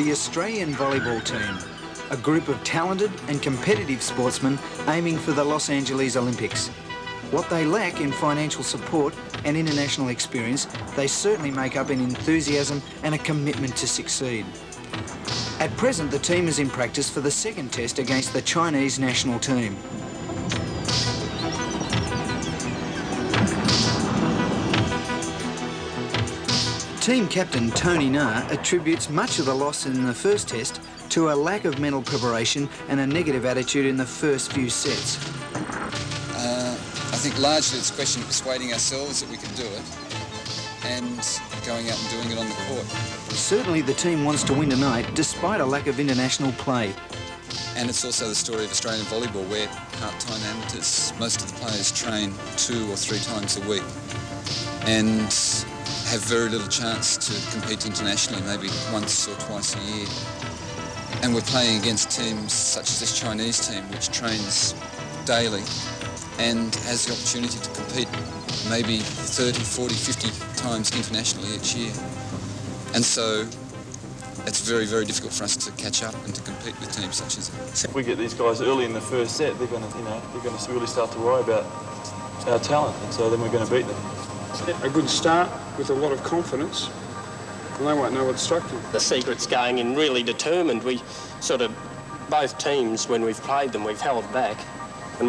the Australian volleyball team, a group of talented and competitive sportsmen aiming for the Los Angeles Olympics. What they lack in financial support and international experience, they certainly make up in enthusiasm and a commitment to succeed. At present, the team is in practice for the second test against the Chinese national team. Team captain Tony Na attributes much of the loss in the first test to a lack of mental preparation and a negative attitude in the first few sets. I think largely it's a question of persuading ourselves that we can do it and going out and doing it on the court. Certainly the team wants to win tonight despite a lack of international play. And it's also the story of Australian volleyball where part-time amateurs, most of the players train 2 or 3 times a week and have very little chance to compete internationally, maybe once or twice a year. And we're playing against teams such as this Chinese team, which trains daily and has the opportunity to compete maybe 30, 40, 50 times internationally each year. And so it's very, very difficult for us to catch up and to compete with teams such as that. If we get these guys early in the first set, they're going to really start to worry about our talent, and so then we're going to beat them. A good start with a lot of confidence, and they won't know what's struck them. The secret's going in really determined. We sort of, both teams, when we've played them, we've held back, and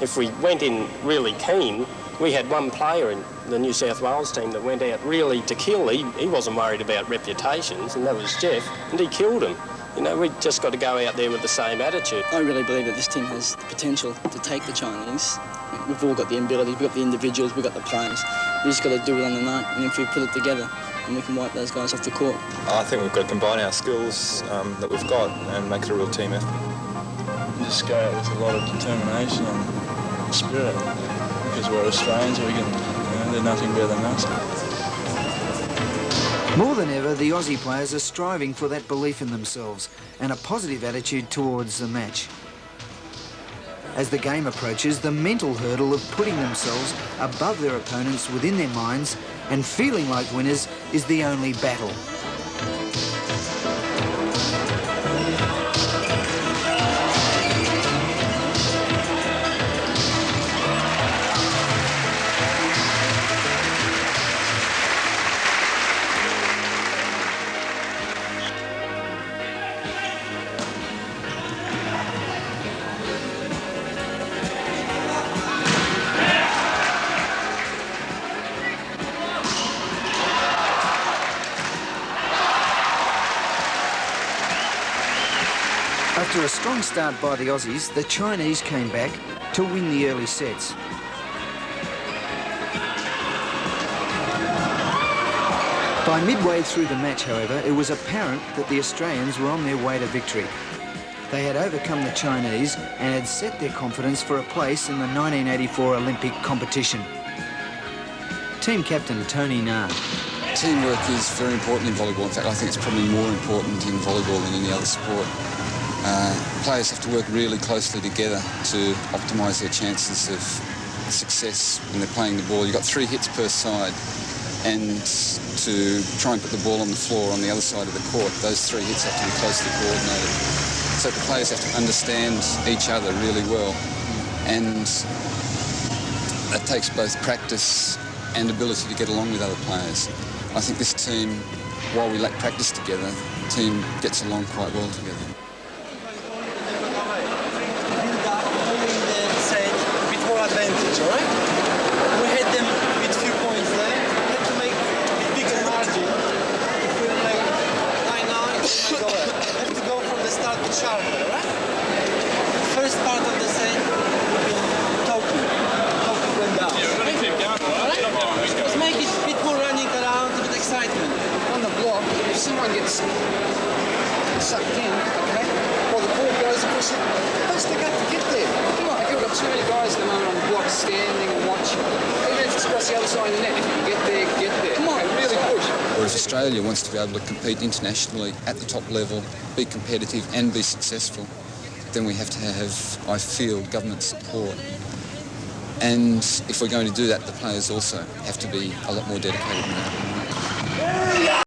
if we went in really keen, we had one player in the New South Wales team that went out really to kill. He wasn't worried about reputations, and that was Jeff, and he killed him. You know, we've just got to go out there with the same attitude. I really believe that this team has the potential to take the Chinese. We've all got the ability, we've got the individuals, we've got the players. We just got to do it on the night, and if we put it together, then we can wipe those guys off the court. I think we've got to combine our skills that we've got and make it a real team effort. Just go out with a lot of determination and spirit, because we're Australians, we can, they're nothing better than us. More than ever, the Aussie players are striving for that belief in themselves and a positive attitude towards the match. As the game approaches, the mental hurdle of putting themselves above their opponents within their minds and feeling like winners is the only battle. After a strong start by the Aussies, the Chinese came back to win the early sets. By midway through the match, however, it was apparent that the Australians were on their way to victory. They had overcome the Chinese and had set their confidence for a place in the 1984 Olympic competition. Team captain Tony Na. Teamwork is very important in volleyball. In fact, I think it's probably more important in volleyball than any other sport. Players have to work really closely together to optimise their chances of success when they're playing the ball. You've got 3 hits per side, and to try and put the ball on the floor on the other side of the court, those 3 hits have to be closely coordinated. So the players have to understand each other really well, and that takes both practice and ability to get along with other players. I think this team, while we lack practice together, the team gets along quite well together. Advantage, all right? We had them with few points there. We had to make a bigger margin. If we were like 9-9, we have to go from the start with sharper, all right? First part of the set, talking went down. Yeah, we're going to keep going, all right? Just make it a bit more running around, a bit excitement. On the block, if someone gets sucked in, okay, while the ball goes across it, first they got to get there. Come on, you've got too many guys at the moment on the block standing and watching. Even if it's across the other side of the net, if you can get there, get there. Come on, really push. Whereas Australia wants to be able to compete internationally at the top level, be competitive and be successful, then we have to have, I feel, government support. And if we're going to do that, the players also have to be a lot more dedicated than that.